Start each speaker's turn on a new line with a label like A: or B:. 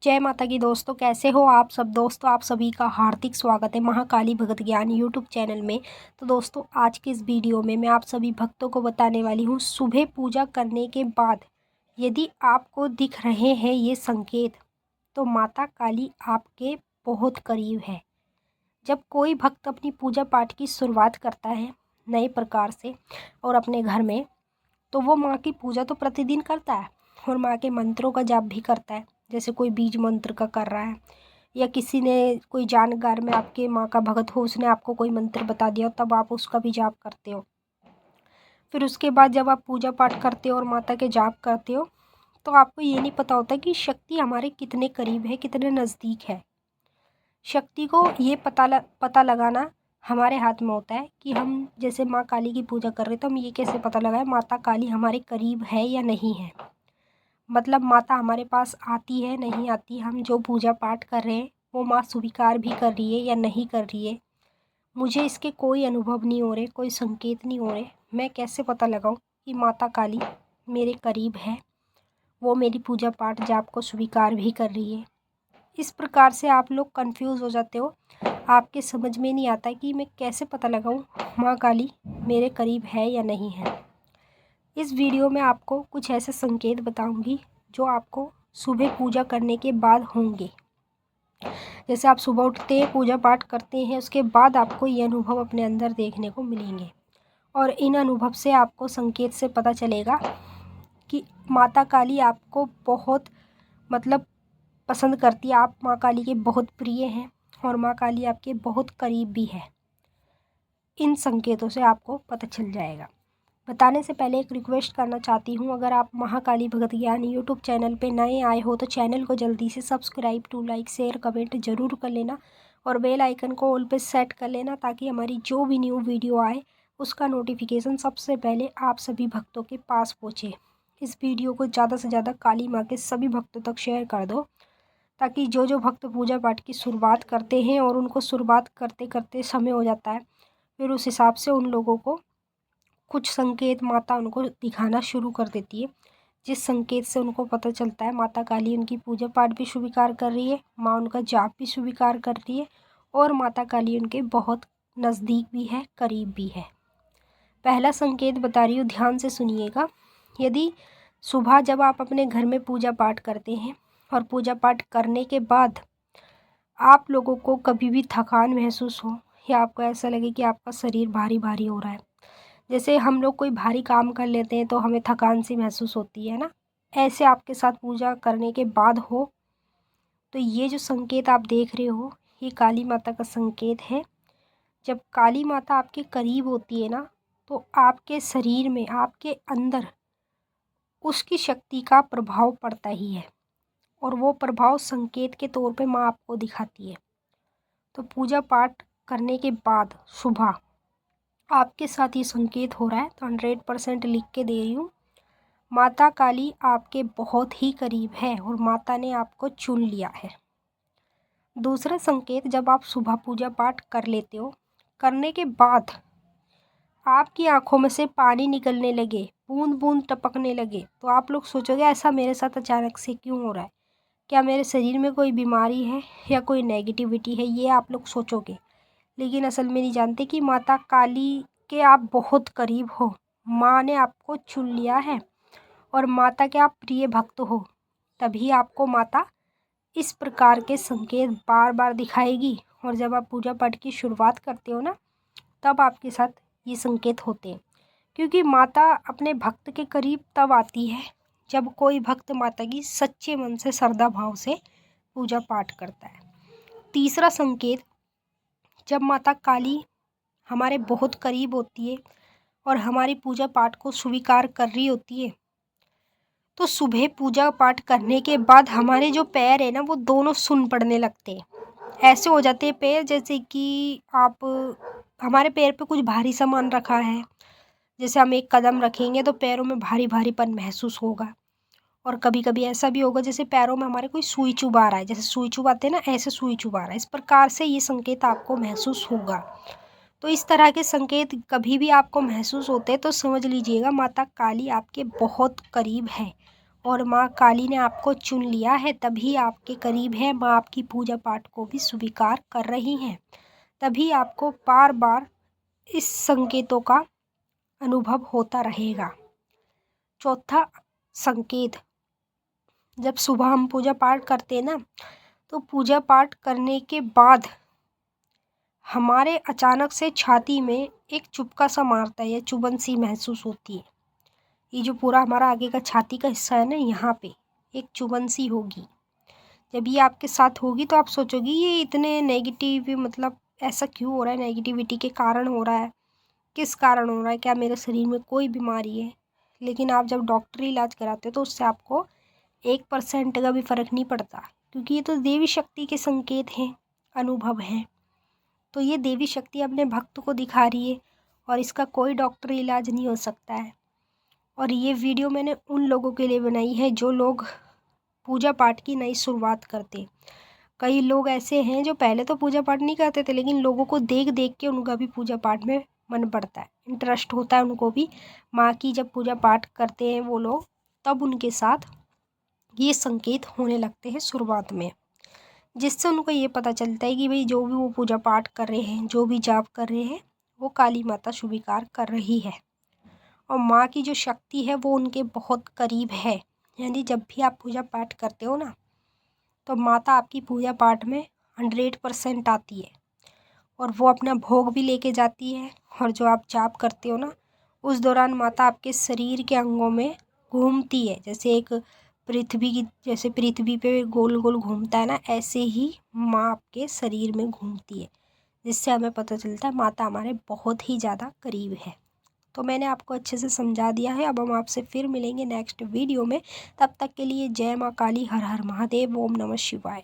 A: जय माता की दोस्तों, कैसे हो आप सब। दोस्तों आप सभी का हार्दिक स्वागत है महाकाली भगत ज्ञान यूट्यूब चैनल में। तो दोस्तों आज की इस वीडियो में मैं आप सभी भक्तों को बताने वाली हूँ, सुबह पूजा करने के बाद यदि आपको दिख रहे हैं ये संकेत तो माता काली आपके बहुत करीब है। जब कोई भक्त अपनी पूजा पाठ की शुरुआत करता है नए प्रकार से और अपने घर में, तो वो माँ की पूजा तो प्रतिदिन करता है और माँ के मंत्रों का जाप भी करता है। जैसे कोई बीज मंत्र का कर रहा है या किसी ने कोई जानकार में आपके माँ का भगत हो, उसने आपको कोई मंत्र बता दिया तब आप उसका भी जाप करते हो। फिर उसके बाद जब आप पूजा पाठ करते हो और माता के जाप करते हो तो आपको ये नहीं पता होता कि शक्ति हमारे कितने करीब है, कितने नज़दीक है। शक्ति को ये पता लगाना हमारे हाथ में होता है कि हम जैसे माँ काली की पूजा कर रहे हैं तो हम ये कैसे पता लगाएं माता काली हमारे करीब है या नहीं है। मतलब माता हमारे पास आती है नहीं आती, हम जो पूजा पाठ कर रहे हैं वो माँ स्वीकार भी कर रही है या नहीं कर रही है, मुझे इसके कोई अनुभव नहीं हो रहे, कोई संकेत नहीं हो रहे। मैं कैसे पता लगाऊं कि माता काली मेरे करीब है, वो मेरी पूजा पाठ जाप को स्वीकार भी कर रही है। इस प्रकार से आप लोग कंफ्यूज हो जाते हो, आपके समझ में नहीं आता कि मैं कैसे पता लगाऊं माँ काली मेरे करीब है या नहीं है। इस वीडियो में आपको कुछ ऐसे संकेत बताऊंगी जो आपको सुबह पूजा करने के बाद होंगे। जैसे आप सुबह उठते हैं, पूजा पाठ करते हैं, उसके बाद आपको ये अनुभव अपने अंदर देखने को मिलेंगे और इन अनुभव से आपको संकेत से पता चलेगा कि माता काली आपको बहुत पसंद करती है। आप माँ काली के बहुत प्रिय हैं और माँ काली आपके बहुत करीब भी है। इन संकेतों से आपको पता चल जाएगा। बताने से पहले एक रिक्वेस्ट करना चाहती हूँ, अगर आप महाकाली भगत ज्ञान यूट्यूब चैनल पे नए आए हो तो चैनल को जल्दी से subscribe to like share comment ज़रूर कर लेना और बेल आइकन को ऑल पे सेट कर लेना ताकि हमारी जो भी न्यू वीडियो आए उसका नोटिफिकेशन सबसे पहले आप सभी भक्तों के पास पहुँचे। इस वीडियो को ज़्यादा से ज़्यादा काली माँ के सभी भक्तों तक शेयर कर दो ताकि जो भक्त पूजा पाठ की शुरुआत करते हैं और उनको शुरुआत करते करते समय हो जाता है, फिर उस हिसाब से उन लोगों को कुछ संकेत माता उनको दिखाना शुरू कर देती है, जिस संकेत से उनको पता चलता है माता काली उनकी पूजा पाठ भी स्वीकार कर रही है, माँ उनका जाप भी स्वीकार कर रही है और माता काली उनके बहुत नज़दीक भी है, करीब भी है। पहला संकेत बता रही हूँ, ध्यान से सुनिएगा। यदि सुबह जब आप अपने घर में पूजा पाठ करते हैं और पूजा पाठ करने के बाद आप लोगों को कभी भी थकान महसूस हो या आपको ऐसा लगे कि आपका शरीर भारी भारी हो रहा है, जैसे हम लोग कोई भारी काम कर लेते हैं तो हमें थकान सी महसूस होती है ना, ऐसे आपके साथ पूजा करने के बाद हो तो ये जो संकेत आप देख रहे हो ये काली माता का संकेत है। जब काली माता आपके करीब होती है ना तो आपके शरीर में, आपके अंदर उसकी शक्ति का प्रभाव पड़ता ही है और वो प्रभाव संकेत के तौर पे माँ आपको दिखाती है। तो पूजा पाठ करने के बाद सुबह आपके साथ ये संकेत हो रहा है तो 100% लिख के दे रही हूँ, माता काली आपके बहुत ही करीब है और माता ने आपको चुन लिया है। दूसरा संकेत, जब आप सुबह पूजा पाठ कर लेते हो, करने के बाद आपकी आंखों में से पानी निकलने लगे, बूंद बूंद टपकने लगे, तो आप लोग सोचोगे ऐसा मेरे साथ अचानक से क्यों हो रहा है, क्या मेरे शरीर में कोई बीमारी है या कोई नेगेटिविटी है, ये आप लोग सोचोगे। लेकिन असल में नहीं जानते कि माता काली के आप बहुत करीब हो, माँ ने आपको चुन लिया है और माता के आप प्रिय भक्त हो, तभी आपको माता इस प्रकार के संकेत बार बार दिखाएगी। और जब आप पूजा पाठ की शुरुआत करते हो ना तब आपके साथ ये संकेत होते हैं, क्योंकि माता अपने भक्त के करीब तब आती है जब कोई भक्त माता की सच्चे मन से श्रद्धा भाव से पूजा पाठ करता है। तीसरा संकेत, जब माता काली हमारे बहुत करीब होती है और हमारी पूजा पाठ को स्वीकार कर रही होती है तो सुबह पूजा पाठ करने के बाद हमारे जो पैर है ना वो दोनों सुन्न पड़ने लगते हैं। ऐसे हो जाते हैं पैर जैसे कि आप, हमारे पैर पे कुछ भारी सामान रखा है, जैसे हम एक कदम रखेंगे तो पैरों में भारी भारीपन महसूस होगा। और कभी कभी ऐसा भी होगा जैसे पैरों में हमारे कोई सुई चुभा रहा है, जैसे सुई चुभाते हैं ना, ऐसे सुई चुभा रहा है। इस प्रकार से ये संकेत आपको महसूस होगा। तो इस तरह के संकेत कभी भी आपको महसूस होते हैं तो समझ लीजिएगा माता काली आपके बहुत करीब है और माँ काली ने आपको चुन लिया है, तभी आपके करीब है। माँ आपकी पूजा पाठ को भी स्वीकार कर रही हैं, तभी आपको बार बार इस संकेतों का अनुभव होता रहेगा। चौथा संकेत, जब सुबह हम पूजा पाठ करते हैं ना, तो पूजा पाठ करने के बाद हमारे अचानक से छाती में एक चुपका सा मारता है या चुभन सी महसूस होती है। ये जो पूरा हमारा आगे का छाती का हिस्सा है ना, यहाँ पे एक चुभन सी होगी। जब ये आपके साथ होगी तो आप सोचोगी ये इतने नेगेटिव, मतलब ऐसा क्यों हो रहा है, नेगेटिविटी के कारण हो रहा है, किस कारण हो रहा है, क्या मेरे शरीर में कोई बीमारी है। लेकिन आप जब डॉक्टरी इलाज कराते हो तो उससे आपको 1% का भी फ़र्क नहीं पड़ता, क्योंकि ये तो देवी शक्ति के संकेत हैं, अनुभव हैं। तो ये देवी शक्ति अपने भक्त को दिखा रही है और इसका कोई डॉक्टरी इलाज नहीं हो सकता है। और ये वीडियो मैंने उन लोगों के लिए बनाई है जो लोग पूजा पाठ की नई शुरुआत करते। कई लोग ऐसे हैं जो पहले तो पूजा पाठ नहीं करते थे, लेकिन लोगों को देख देख के उनका भी पूजा पाठ में मन पड़ता है, इंटरेस्ट होता है उनको भी। माँ की जब पूजा पाठ करते हैं वो लोग, तब उनके साथ ये संकेत होने लगते हैं शुरुआत में, जिससे उनको ये पता चलता है कि भाई जो भी वो पूजा पाठ कर रहे हैं, जो भी जाप कर रहे हैं, वो काली माता स्वीकार कर रही है। और माँ की जो शक्ति है वो उनके बहुत करीब है। यानी जब भी आप पूजा पाठ करते हो ना, तो माता आपकी पूजा पाठ में 100% आती है और वो अपना भोग भी लेके जाती है। और जो आप जाप करते हो ना, उस दौरान माता आपके शरीर के अंगों में घूमती है, जैसे एक जैसे पृथ्वी पे गोल गोल घूमता है ना, ऐसे ही माँ आपके शरीर में घूमती है, जिससे हमें पता चलता है माता हमारे बहुत ही ज़्यादा करीब है। तो मैंने आपको अच्छे से समझा दिया है। अब हम आपसे फिर मिलेंगे नेक्स्ट वीडियो में। तब तक के लिए जय माँ काली, हर हर महादेव, ओम नमः शिवाय।